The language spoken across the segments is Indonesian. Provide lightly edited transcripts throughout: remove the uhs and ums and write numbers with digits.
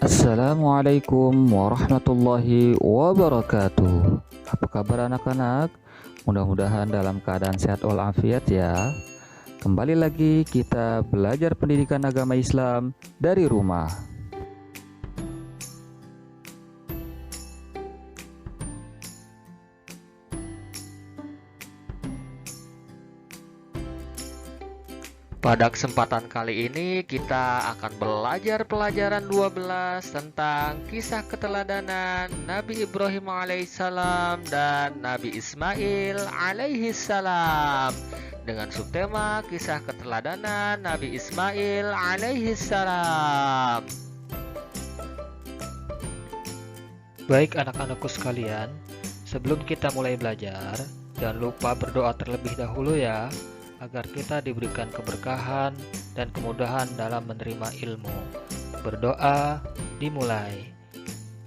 Assalamualaikum warahmatullahi wabarakatuh. Apa kabar anak-anak? Mudah-mudahan dalam keadaan sehat walafiat ya. Kembali lagi kita belajar pendidikan agama Islam dari rumah. Pada kesempatan kali ini kita akan belajar pelajaran 12 tentang kisah keteladanan Nabi Ibrahim alaihissalam dan Nabi Ismail alaihissalam dengan subtema kisah keteladanan Nabi Ismail alaihissalam. Baik anak-anakku sekalian, sebelum kita mulai belajar, jangan lupa berdoa terlebih dahulu ya, agar kita diberikan keberkahan dan kemudahan dalam menerima ilmu. Berdoa dimulai.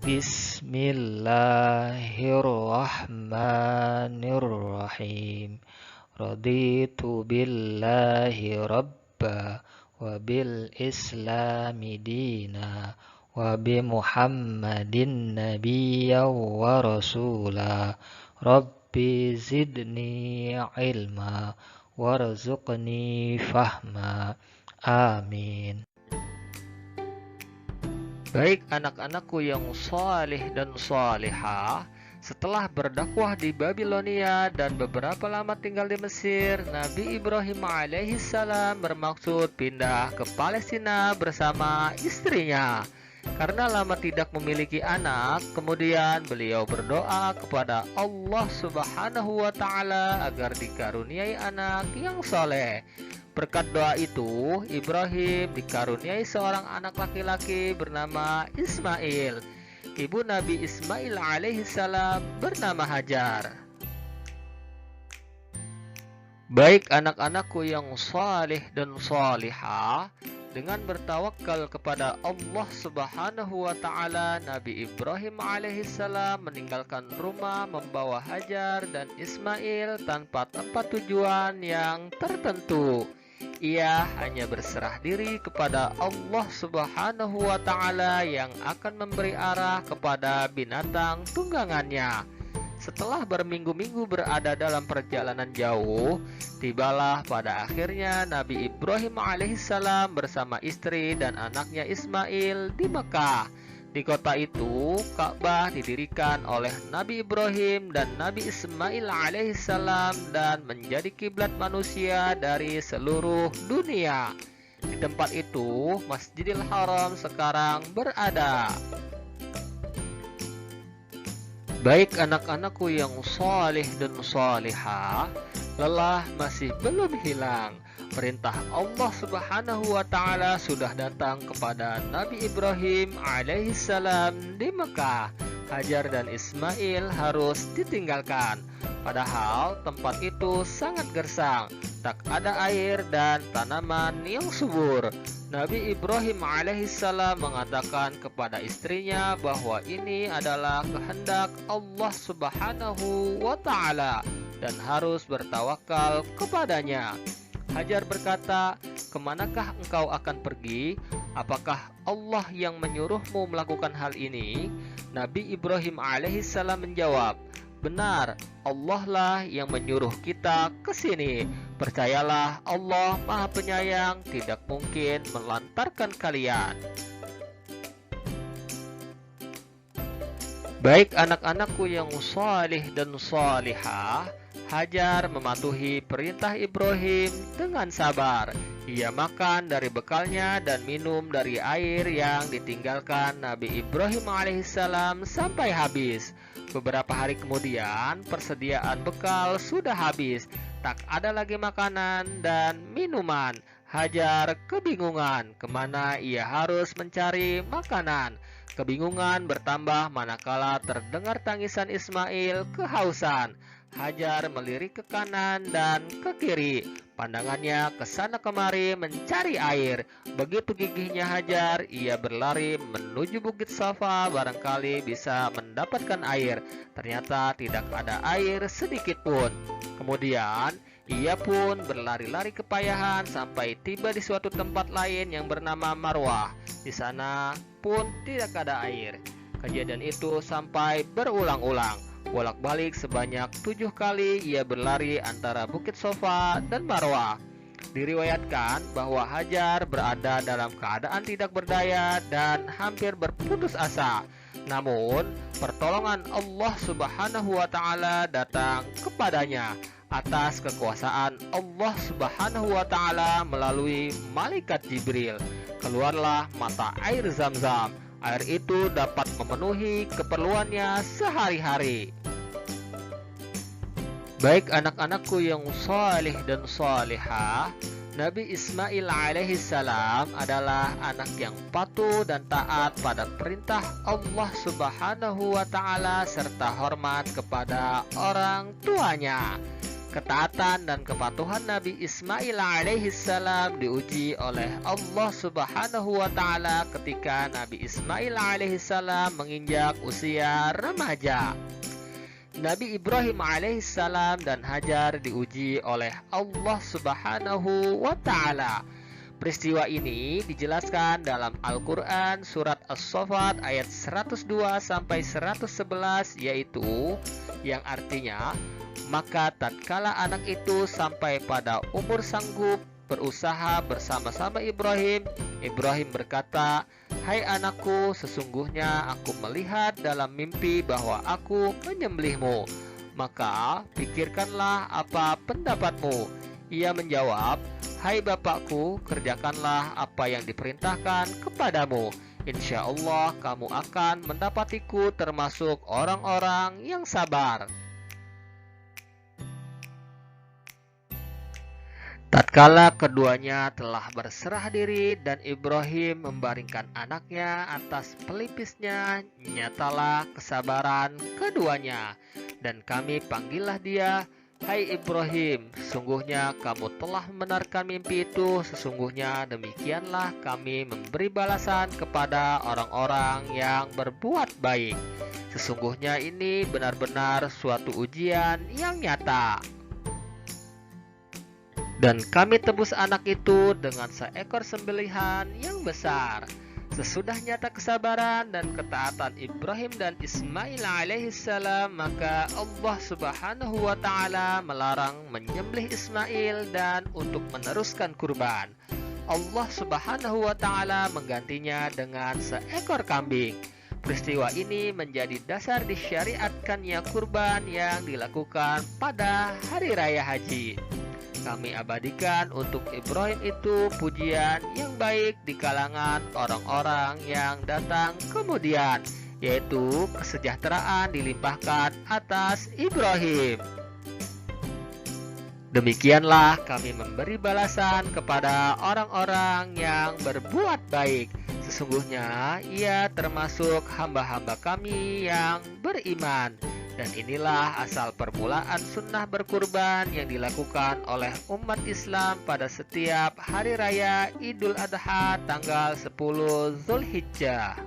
Bismillahirrahmanirrahim. Raditu billahi rabba wa bil islami dina wa bi Muhammadin nabiyya wa rasula. Rabbi zidni ilma warzuqni fahma. Amin. Baik anak-anakku yang saleh dan salihah, setelah berdakwah di Babilonia dan beberapa lama tinggal di Mesir, Nabi Ibrahim alaihissalam bermaksud pindah ke Palestina bersama istrinya. Karena lama tidak memiliki anak, kemudian beliau berdoa kepada Allah Subhanahu wa Ta'ala agar dikaruniai anak yang soleh. Berkat doa itu, Ibrahim dikaruniai seorang anak laki-laki bernama Ismail. Ibu Nabi Ismail alaihissalam bernama Hajar. Baik anak-anakku yang saleh dan salihah, dengan bertawakal kepada Allah Subhanahu wa Ta'ala, Nabi Ibrahim alaihissalam meninggalkan rumah membawa Hajar dan Ismail tanpa tempat tujuan yang tertentu. Ia hanya berserah diri kepada Allah Subhanahu wa Ta'ala yang akan memberi arah kepada binatang tunggangannya. Setelah berminggu-minggu berada dalam perjalanan jauh, tibalah pada akhirnya Nabi Ibrahim alaihissalam bersama istri dan anaknya Ismail di Mekah. Di kota itu, Ka'bah didirikan oleh Nabi Ibrahim dan Nabi Ismail alaihissalam dan menjadi kiblat manusia dari seluruh dunia. Di tempat itu, Masjidil Haram sekarang berada. Baik anak-anakku yang saleh dan salihah, lelah masih belum hilang. Perintah Allah Subhanahu wa Ta'ala sudah datang kepada Nabi Ibrahim alaihissalam di Mekah. Hajar dan Ismail harus ditinggalkan. Padahal tempat itu sangat gersang, tak ada air dan tanaman yang subur. Nabi Ibrahim alaihissalam mengatakan kepada istrinya bahwa ini adalah kehendak Allah Subhanahu wa Ta'ala dan harus bertawakal kepadanya. Hajar berkata, "Kemanakah engkau akan pergi? Apakah Allah yang menyuruhmu melakukan hal ini?" Nabi Ibrahim alaihissalam menjawab, "Benar, Allah lah yang menyuruh kita ke sini. Percayalah, Allah Maha Penyayang, tidak mungkin melantarkan kalian." Baik anak-anakku yang saleh dan salihah, Hajar mematuhi perintah Ibrahim dengan sabar. Ia makan dari bekalnya dan minum dari air yang ditinggalkan Nabi Ibrahim alaihissalam sampai habis. Beberapa hari kemudian, persediaan bekal sudah habis. Tak ada lagi makanan dan minuman. Hajar kebingungan kemana ia harus mencari makanan. Kebingungan bertambah manakala terdengar tangisan Ismail kehausan. Hajar melirik ke kanan dan ke kiri. Pandangannya ke sana kemari mencari air. Begitu gigihnya Hajar, ia berlari menuju Bukit Safa, barangkali bisa mendapatkan air. Ternyata tidak ada air sedikit pun. Kemudian ia pun berlari-lari kepayahan sampai tiba di suatu tempat lain yang bernama Marwah. Di sana pun tidak ada air. Kejadian itu sampai berulang-ulang. Bolak-balik sebanyak 7 kali ia berlari antara Bukit Sofa dan Marwah. Diriwayatkan bahwa Hajar berada dalam keadaan tidak berdaya dan hampir berputus asa. Namun, pertolongan Allah Subhanahu wa Ta'ala datang kepadanya atas kekuasaan Allah Subhanahu wa Ta'ala melalui malaikat Jibril. Keluarlah mata air Zam-Zam. Air itu dapat memenuhi keperluannya sehari-hari. Baik anak-anakku yang salih dan salihah, Nabi Ismail alaihissalam adalah anak yang patuh dan taat pada perintah Allah Subhanahu wa Ta'ala serta hormat kepada orang tuanya. Ketaatan dan kepatuhan Nabi Ismail alaihissalam diuji oleh Allah Subhanahu wa Ta'ala ketika Nabi Ismail alaihissalam menginjak usia remaja. Nabi Ibrahim alaihissalam dan Hajar diuji oleh Allah Subhanahu wa Ta'ala. Peristiwa ini dijelaskan dalam Al-Quran surat As-Saffat ayat 102 sampai 111, yaitu yang artinya, maka tatkala anak itu sampai pada umur sanggup berusaha bersama-sama Ibrahim, Ibrahim berkata, "Hai anakku, sesungguhnya aku melihat dalam mimpi bahwa aku menyembelihmu. Maka pikirkanlah apa pendapatmu." Ia menjawab, "Hai bapakku, kerjakanlah apa yang diperintahkan kepadamu. Insya Allah kamu akan mendapatiku termasuk orang-orang yang sabar." Tatkala keduanya telah berserah diri dan Ibrahim membaringkan anaknya atas pelipisnya, nyatalah kesabaran keduanya. Dan kami panggillah dia, "Hai Ibrahim, sesungguhnya kamu telah membenarkan mimpi itu. Sesungguhnya demikianlah kami memberi balasan kepada orang-orang yang berbuat baik. Sesungguhnya ini benar-benar suatu ujian yang nyata." Dan kami tebus anak itu dengan seekor sembelihan yang besar. Sesudah nyata kesabaran dan ketaatan Ibrahim dan Ismail alaihissalam, maka Allah Subhanahu wa Ta'ala melarang menyembelih Ismail dan untuk meneruskan kurban. Allah Subhanahu wa Ta'ala menggantinya dengan seekor kambing. Peristiwa ini menjadi dasar disyariatkannya kurban yang dilakukan pada hari raya haji. Kami abadikan untuk Ibrahim itu pujian yang baik di kalangan orang-orang yang datang kemudian, yaitu kesejahteraan dilimpahkan atas Ibrahim. Demikianlah kami memberi balasan kepada orang-orang yang berbuat baik. Sesungguhnya ia termasuk hamba-hamba kami yang beriman. Dan inilah asal permulaan sunnah berkurban yang dilakukan oleh umat Islam pada setiap hari raya Idul Adha tanggal 10 Zulhijjah.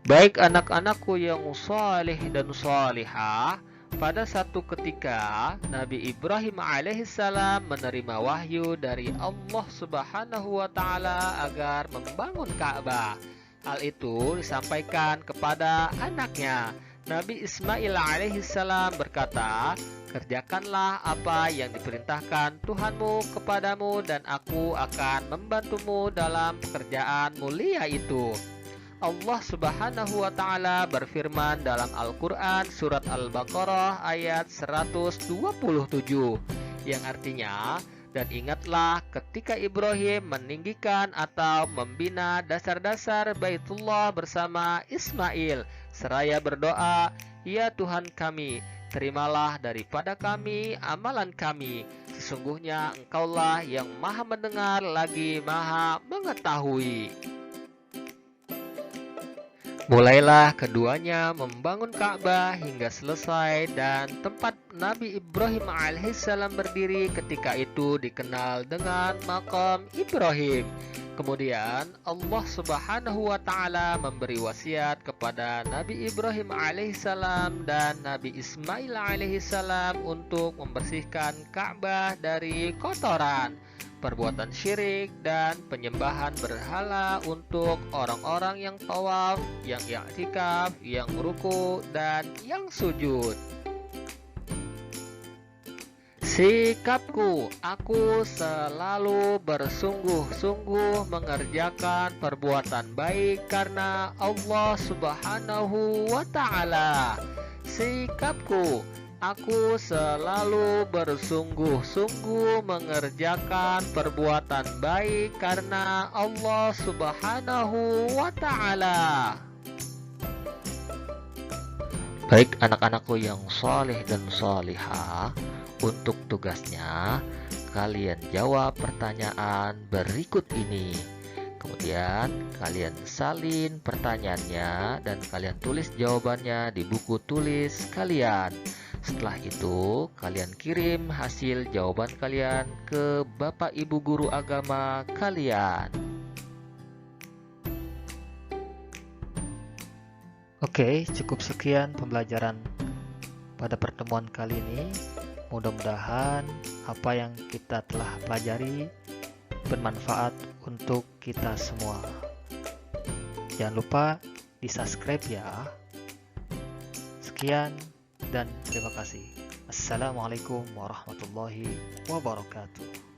Baik anak-anakku yang salih dan salihah, pada satu ketika Nabi Ibrahim alaihissalam menerima wahyu dari Allah Subhanahu wa Ta'ala agar membangun Ka'bah. Hal itu disampaikan kepada anaknya. Nabi Ismail alaihissalam berkata, "Kerjakanlah apa yang diperintahkan Tuhanmu kepadamu dan aku akan membantumu dalam pekerjaan mulia itu." Allah Subhanahu wa Ta'ala berfirman dalam Al-Quran surat Al-Baqarah ayat 127, yang artinya, "Dan ingatlah ketika Ibrahim meninggikan atau membina dasar-dasar Baitullah bersama Ismail, seraya berdoa, 'Ya Tuhan kami, terimalah daripada kami amalan kami. Sesungguhnya Engkaulah yang maha mendengar lagi maha mengetahui.'" Mulailah keduanya membangun Ka'bah hingga selesai, dan tempat Nabi Ibrahim alaihissalam berdiri ketika itu dikenal dengan Maqam Ibrahim. Kemudian Allah Subhanahu wa Ta'ala memberi wasiat kepada Nabi Ibrahim alaihissalam dan Nabi Ismail alaihissalam untuk membersihkan Ka'bah dari kotoran. perbuatan syirik dan penyembahan berhala untuk orang-orang yang tawaf, yang i'tikaf, yang ruku, dan yang sujud. Sikapku, aku selalu bersungguh-sungguh mengerjakan perbuatan baik karena Allah Subhanahu wa Ta'ala. Sikapku, aku selalu bersungguh-sungguh mengerjakan perbuatan baik karena Allah Subhanahu wa Ta'ala. Baik anak-anakku yang saleh dan salihah, untuk tugasnya kalian jawab pertanyaan berikut ini. Kemudian kalian salin pertanyaannya dan kalian tulis jawabannya di buku tulis kalian. Setelah itu kalian kirim hasil jawaban kalian ke Bapak Ibu guru agama kalian. Oke, cukup sekian pembelajaran pada pertemuan kali ini. Mudah-mudahan apa yang kita telah pelajari bermanfaat untuk kita semua. Jangan lupa di-subscribe ya. Sekian dan terima kasih. Assalamualaikum warahmatullahi wabarakatuh.